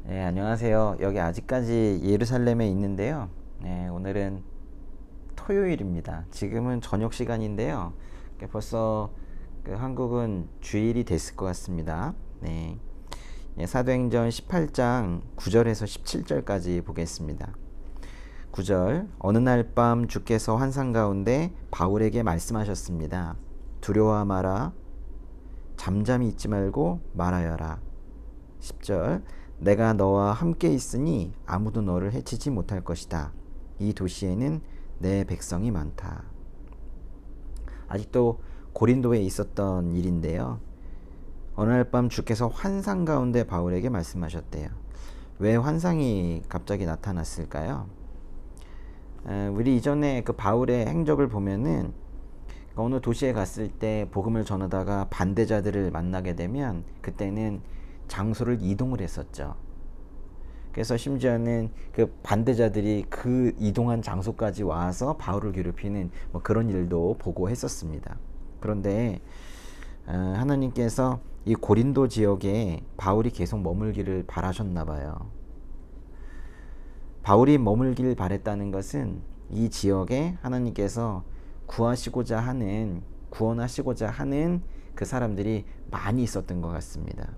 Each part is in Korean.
네, 안녕하세요. 여기 아직까지 예루살렘에 있는데요. 네, 오늘은 토요일입니다. 지금은 저녁 시간인데요. 벌써 한국은 주일이 됐을 것 같습니다. 네. 네, 사도행전 18장 9절에서 17절까지 보겠습니다. 9절. 어느 날 밤 주께서 환상 가운데 바울에게 말씀하셨습니다. 두려워 마라. 잠잠히 있지 말고 말하여라. 10절. 내가 너와 함께 있으니 아무도 너를 해치지 못할 것이다. 이 도시에는 내 백성이 많다. 아직도 고린도에 있었던 일인데요. 어느 날 밤 주께서 환상 가운데 바울에게 말씀하셨대요. 왜 환상이 갑자기 나타났을까요? 우리 이전에 그 바울의 행적을 보면은 어느 도시에 갔을 때 복음을 전하다가 반대자들을 만나게 되면 그때는 장소를 이동을 했었죠. 그래서 심지어는 그 반대자들이 그 이동한 장소까지 와서 바울을 괴롭히는 뭐 그런 일도 보고 했었습니다. 그런데 하나님께서 이 고린도 지역에 바울이 계속 머물기를 바라셨나 봐요. 바울이 머물기를 바랬다는 것은 이 지역에 하나님께서 구원하시고자 하는 그 사람들이 많이 있었던 것 같습니다.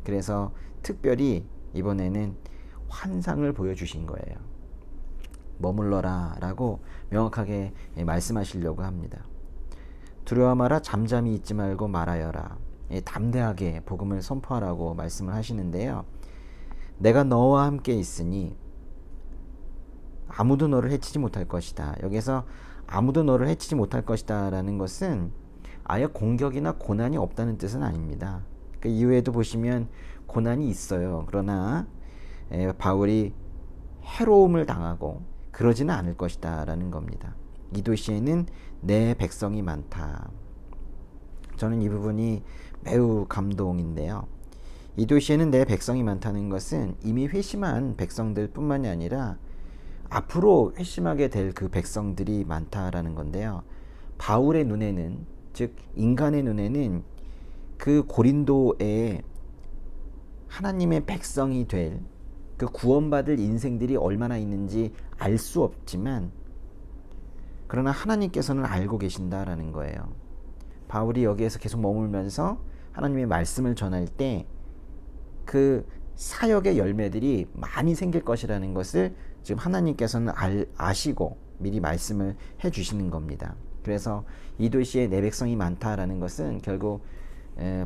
그래서 특별히 이번에는 환상을 보여주신 거예요. 머물러라 라고 명확하게 말씀하시려고 합니다. 두려워 마라. 잠잠히 있지 말고 말하여라. 담대하게 복음을 선포하라고 말씀을 하시는데요. 내가 너와 함께 있으니 아무도 너를 해치지 못할 것이다. 여기서 아무도 너를 해치지 못할 것이다 라는 것은 아예 공격이나 고난이 없다는 뜻은 아닙니다. 그 이후에도 보시면 고난이 있어요. 그러나 바울이 해로움을 당하고 그러지는 않을 것이다 라는 겁니다. 이 도시에는 내 백성이 많다. 저는 이 부분이 매우 감동인데요. 이 도시에는 내 백성이 많다는 것은 이미 회심한 백성들 뿐만이 아니라 앞으로 회심하게 될 그 백성들이 많다라는 건데요. 바울의 눈에는, 즉 인간의 눈에는 그 고린도에 하나님의 백성이 될 그 구원받을 인생들이 얼마나 있는지 알 수 없지만 그러나 하나님께서는 알고 계신다라는 거예요. 바울이 여기에서 계속 머물면서 하나님의 말씀을 전할 때 그 사역의 열매들이 많이 생길 것이라는 것을 지금 하나님께서는 아시고 미리 말씀을 해주시는 겁니다. 그래서 이 도시에 내 백성이 많다라는 것은 결국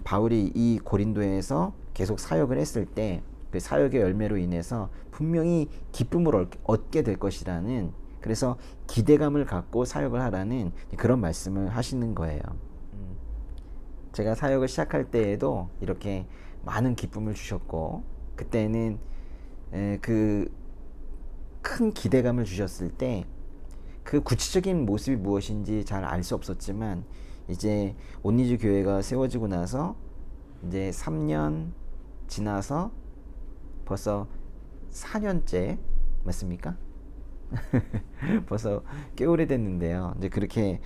바울이 이 고린도에서 계속 사역을 했을 때 그 사역의 열매로 인해서 분명히 기쁨을 얻게 될 것이라는, 그래서 기대감을 갖고 사역을 하라는 그런 말씀을 하시는 거예요. 제가 사역을 시작할 때에도 이렇게 많은 기쁨을 주셨고 그때는 그 큰 기대감을 주셨을 때 그 구체적인 모습이 무엇인지 잘 알 수 없었지만 이제 온리즈 교회가 세워지고 나서 이제 3년 지나서 벌써 4년째 맞습니까? 벌써 꽤 오래됐는데요. 이제 그렇게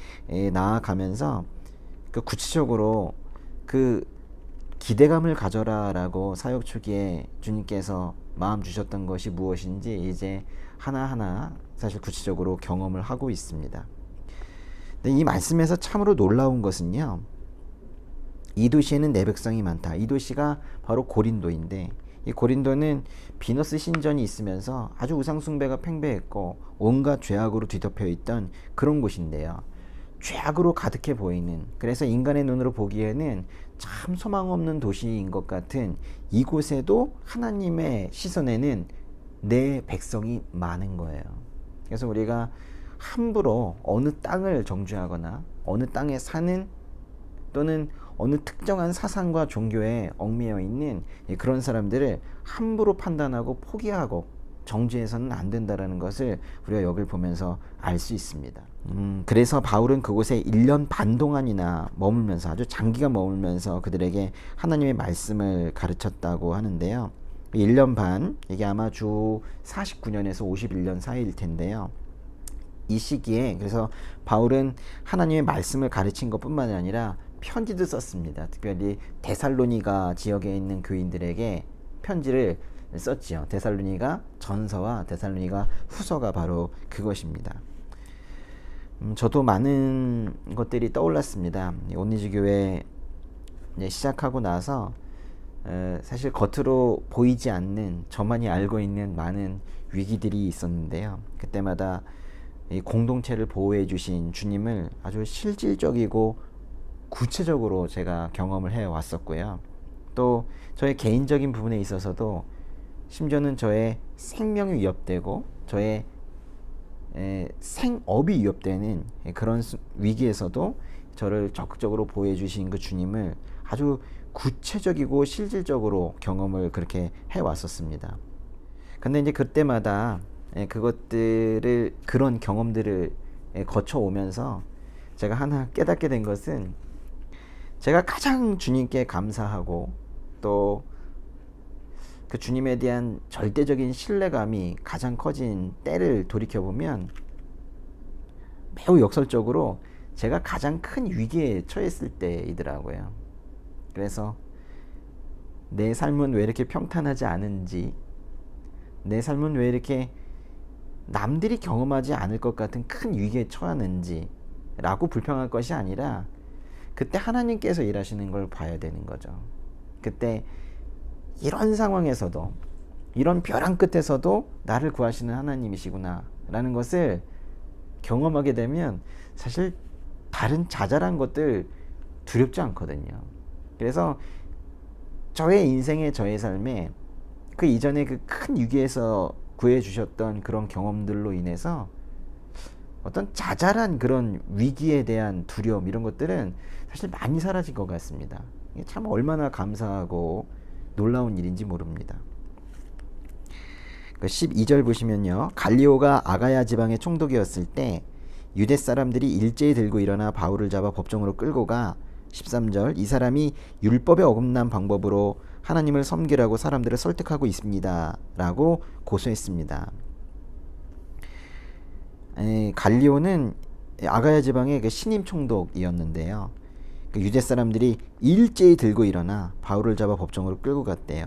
나아가면서 그 구체적으로 그 기대감을 가져라라고 사역 초기에 주님께서 마음 주셨던 것이 무엇인지 이제 하나하나 사실 구체적으로 경험을 하고 있습니다. 근데 이 말씀에서 참으로 놀라운 것은요. 이 도시에는 내 백성이 많다. 이 도시가 바로 고린도인데 이 고린도는 비너스 신전이 있으면서 아주 우상숭배가 팽배했고 온갖 죄악으로 뒤덮여 있던 그런 곳인데요. 죄악으로 가득해 보이는, 그래서 인간의 눈으로 보기에는 참 소망 없는 도시인 것 같은 이곳에도 하나님의 시선에는 내 백성이 많은 거예요. 그래서 우리가 함부로 어느 땅을 정죄하거나 어느 땅에 사는 또는 어느 특정한 사상과 종교에 얽매여 있는 그런 사람들을 함부로 판단하고 포기하고 정죄해서는 안 된다는 것을 우리가 여기를 보면서 알 수 있습니다. 그래서 바울은 그곳에 1년 반 동안이나 머물면서, 아주 장기간 머물면서 그들에게 하나님의 말씀을 가르쳤다고 하는데요. 1년 반, 이게 아마 주 49년에서 51년 사이일 텐데요. 이 시기에 그래서 바울은 하나님의 말씀을 가르친 것뿐만 아니라 편지도 썼습니다. 특별히 데살로니가 지역에 있는 교인들에게 편지를 썼지요. 데살로니가 전서와 데살로니가 후서가 바로 그것입니다. 저도 많은 것들이 떠올랐습니다. 온리즈 교회 시작하고 나서 사실 겉으로 보이지 않는, 저만이 알고 있는 많은 위기들이 있었는데요. 그때마다 이 공동체를 보호해 주신 주님을 아주 실질적이고 구체적으로 제가 경험을 해 왔었고요. 또 저의 개인적인 부분에 있어서도 심지어는 저의 생명이 위협되고 저의 생업이 위협되는 그런 위기에서도 저를 적극적으로 보호해 주신 그 주님을 아주 구체적이고 실질적으로 경험을 그렇게 해 왔었습니다. 근데 이제 그때마다 그것들을, 그런 경험들을 거쳐 오면서 제가 하나 깨닫게 된 것은, 제가 가장 주님께 감사하고 또 그 주님에 대한 절대적인 신뢰감이 가장 커진 때를 돌이켜보면 매우 역설적으로 제가 가장 큰 위기에 처했을 때이더라고요. 그래서 내 삶은 왜 이렇게 평탄하지 않은지, 내 삶은 왜 이렇게 남들이 경험하지 않을 것 같은 큰 위기에 처하는지 라고 불평할 것이 아니라, 그때 하나님께서 일하시는 걸 봐야 되는 거죠. 그때 이런 상황에서도, 이런 벼랑 끝에서도 나를 구하시는 하나님이시구나 라는 것을 경험하게 되면 사실 다른 자잘한 것들 두렵지 않거든요. 그래서 저의 인생에, 저의 삶에 그 이전에 그 큰 위기에서 구해주셨던 그런 경험들로 인해서 어떤 자잘한 그런 위기에 대한 두려움, 이런 것들은 사실 많이 사라진 것 같습니다. 참 얼마나 감사하고 놀라운 일인지 모릅니다. 12절 보시면요, 갈리오가 아가야 지방의 총독이었을 때 유대 사람들이 일제히 들고 일어나 바울을 잡아 법정으로 끌고 가, 13절, 이 사람이 율법에 어긋난 방법으로 하나님을 섬기라고 사람들을 설득하고 있습니다 라고 고소했습니다. 갈리오는 아가야 지방의 그 신임 총독이었는데요, 그 유대 사람들이 일제히 들고 일어나 바울을 잡아 법정으로 끌고 갔대요.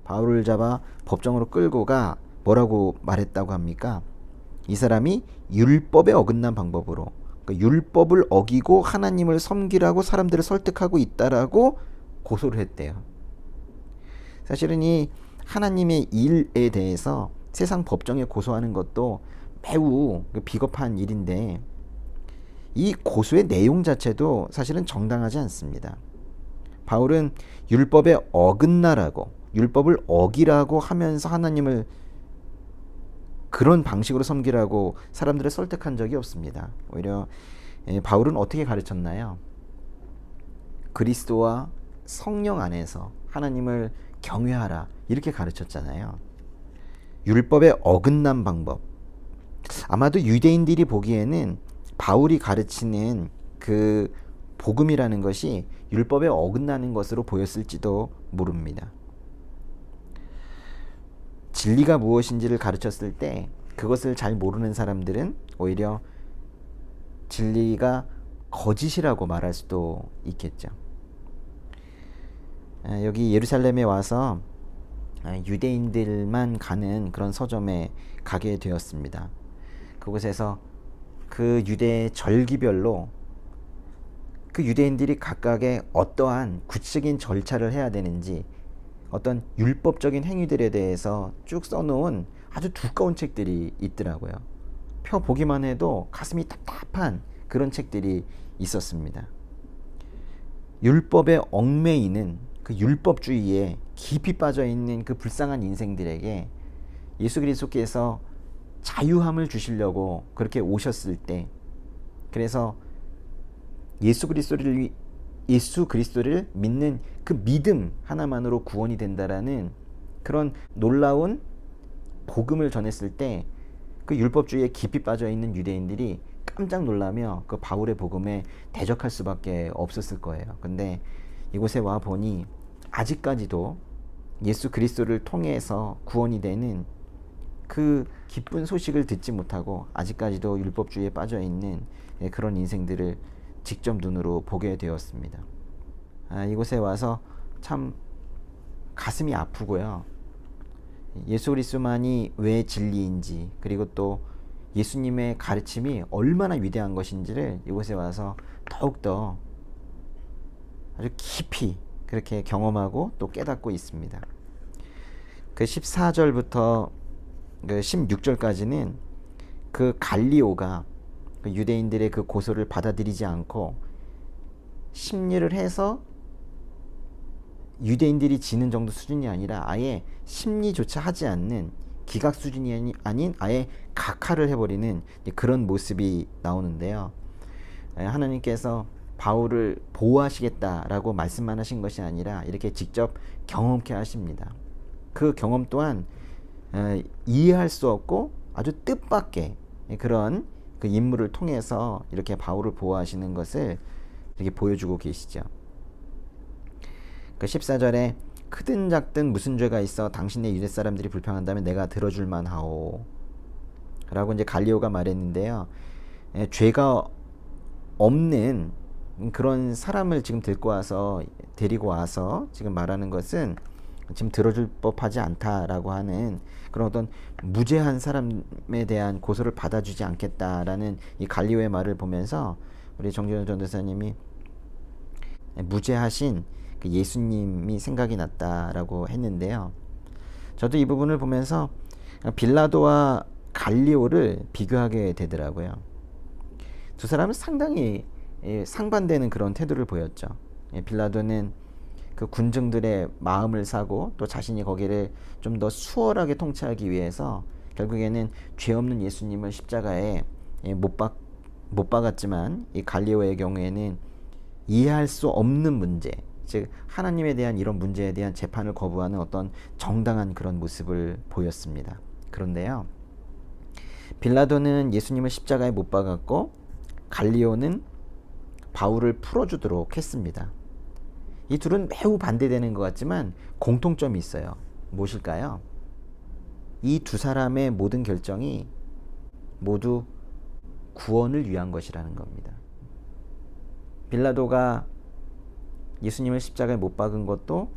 바울을 잡아 법정으로 끌고 가 뭐라고 말했다고 합니까? 이 사람이 율법에 어긋난 방법으로, 그러니까 율법을 어기고 하나님을 섬기라고 사람들을 설득하고 있다라고 고소를 했대요. 사실은 이 하나님의 일에 대해서 세상 법정에 고소하는 것도 매우 비겁한 일인데, 이 고소의 내용 자체도 사실은 정당하지 않습니다. 바울은 율법에 어긋나라고, 율법을 어기라고 하면서 하나님을 그런 방식으로 섬기라고 사람들을 설득한 적이 없습니다. 오히려 바울은 어떻게 가르쳤나요? 그리스도와 성령 안에서 하나님을 경외하라, 이렇게 가르쳤잖아요. 율법에 어긋난 방법, 아마도 유대인들이 보기에는 바울이 가르치는 그 복음이라는 것이 율법에 어긋나는 것으로 보였을지도 모릅니다. 진리가 무엇인지를 가르쳤을 때 그것을 잘 모르는 사람들은 오히려 진리가 거짓이라고 말할 수도 있겠죠. 여기 예루살렘에 와서 유대인들만 가는 그런 서점에 가게 되었습니다. 그곳에서 그 유대 절기별로 그 유대인들이 각각의 어떠한 구체적인 절차를 해야 되는지, 어떤 율법적인 행위들에 대해서 쭉 써놓은 아주 두꺼운 책들이 있더라고요. 펴보기만 해도 가슴이 답답한 그런 책들이 있었습니다. 율법에 얽매이는 그 율법주의에 깊이 빠져있는 그 불쌍한 인생들에게 예수 그리스도께서 자유함을 주시려고 그렇게 오셨을 때, 그래서 예수 그리스도를 믿는 그 믿음 하나만으로 구원이 된다라는 그런 놀라운 복음을 전했을 때, 그 율법주의에 깊이 빠져 있는 유대인들이 깜짝 놀라며 그 바울의 복음에 대적할 수밖에 없었을 거예요. 근데 이곳에 와 보니 아직까지도 예수 그리스도를 통해서 구원이 되는 그 기쁜 소식을 듣지 못하고 아직까지도 율법주의에 빠져 있는 그런 인생들을 직접 눈으로 보게 되었습니다. 이곳에 와서 참 가슴이 아프고요. 예수 그리스도만이 왜 진리인지, 그리고 또 예수님의 가르침이 얼마나 위대한 것인지를 이곳에 와서 더욱더 아주 깊이 그렇게 경험하고 또 깨닫고 있습니다. 그 14절부터 그 16절까지는 그 갈리오가 그 유대인들의 그 고소를 받아들이지 않고 심리를 해서 유대인들이 지는 정도 수준이 아니라 아예 심리조차 하지 않는 기각 수준이 아닌 아예 각하를 해버리는 그런 모습이 나오는데요. 하나님께서 바울을 보호하시겠다라고 말씀만 하신 것이 아니라 이렇게 직접 경험케 하십니다. 그 경험 또한 이해할 수 없고 아주 뜻밖의 그런 그 인물을 통해서 이렇게 바울을 보호하시는 것을 이렇게 보여주고 계시죠. 그 14절에 크든 작든 무슨 죄가 있어 당신의 유대 사람들이 불평한다면 내가 들어줄 만하오 라고 이제 갈리오가 말했는데요. 죄가 없는 그런 사람을 지금 데리고 와서 지금 말하는 것은 지금 들어줄 법하지 않다라고 하는 그런 어떤 무죄한 사람에 대한 고소를 받아주지 않겠다라는 이 갈리오의 말을 보면서 우리 정준호 전도사님이 무죄하신 그 예수님이 생각이 났다라고 했는데요. 저도 이 부분을 보면서 빌라도와 갈리오를 비교하게 되더라고요. 두 사람은 상당히 상반되는 그런 태도를 보였죠. 빌라도는 그 군중들의 마음을 사고 또 자신이 거기를 좀 더 수월하게 통치하기 위해서 결국에는 죄 없는 예수님을 십자가에 못 박았지만 이 갈리오의 경우에는 이해할 수 없는 문제, 즉 하나님에 대한 이런 문제에 대한 재판을 거부하는 어떤 정당한 그런 모습을 보였습니다. 그런데요, 빌라도는 예수님을 십자가에 못 박았고 갈리오는 바울을 풀어주도록 했습니다. 이 둘은 매우 반대되는 것 같지만 공통점이 있어요. 무엇일까요? 이 두 사람의 모든 결정이 모두 구원을 위한 것이라는 겁니다. 빌라도가 예수님을 십자가에 못 박은 것도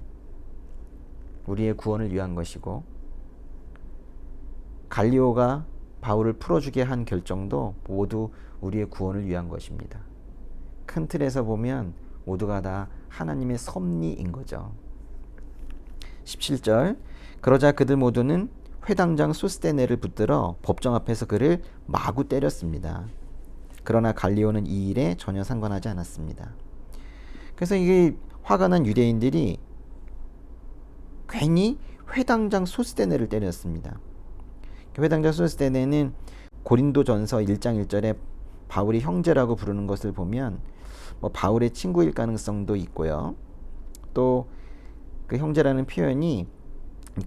우리의 구원을 위한 것이고, 갈리오가 바울을 풀어주게 한 결정도 모두 우리의 구원을 위한 것입니다. 큰 틀에서 보면 모두가 다 하나님의 섭리인 거죠. 17절, 그러자 그들 모두는 회당장 소스테네를 붙들어 법정 앞에서 그를 마구 때렸습니다. 그러나 갈리오는 이 일에 전혀 상관하지 않았습니다. 그래서 이게 화가 난 유대인들이 괜히 회당장 소스테네를 때렸습니다. 회당장 소스테네는 고린도전서 1장 1절에 바울이 형제라고 부르는 것을 보면 바울의 친구일 가능성도 있고요. 또 그 형제라는 표현이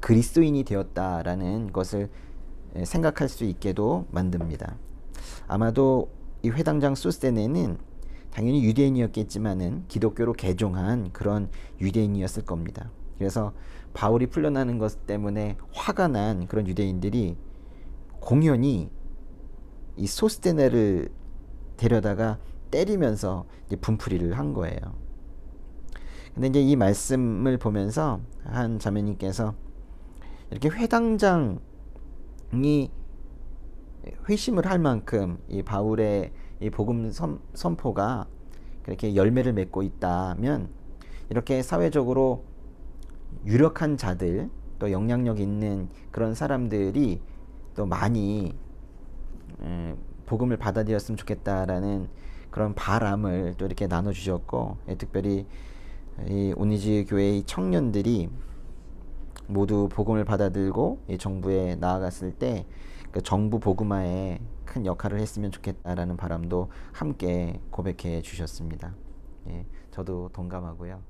그리스도인이 되었다라는 것을 생각할 수 있게도 만듭니다. 아마도 이 회당장 소스테네는 당연히 유대인이었겠지만은 기독교로 개종한 그런 유대인이었을 겁니다. 그래서 바울이 풀려나는 것 때문에 화가 난 그런 유대인들이 공연히 이 소스테네를 데려다가 때리면서 이제 분풀이를 한 거예요. 근데 이제 이 말씀을 보면서 한 자매님께서 이렇게 회당장이 회심을 할 만큼 이 바울의 이 복음 선포가 그렇게 열매를 맺고 있다면 이렇게 사회적으로 유력한 자들, 또 영향력 있는 그런 사람들이 또 많이 복음을 받아들였으면 좋겠다라는 그런 바람을 또 이렇게 나눠주셨고, 특별히 이 오니지 교회의 청년들이 모두 복음을 받아들고 이 정부에 나아갔을 때 그 정부 복음화에 큰 역할을 했으면 좋겠다라는 바람도 함께 고백해 주셨습니다. 예, 저도 동감하고요.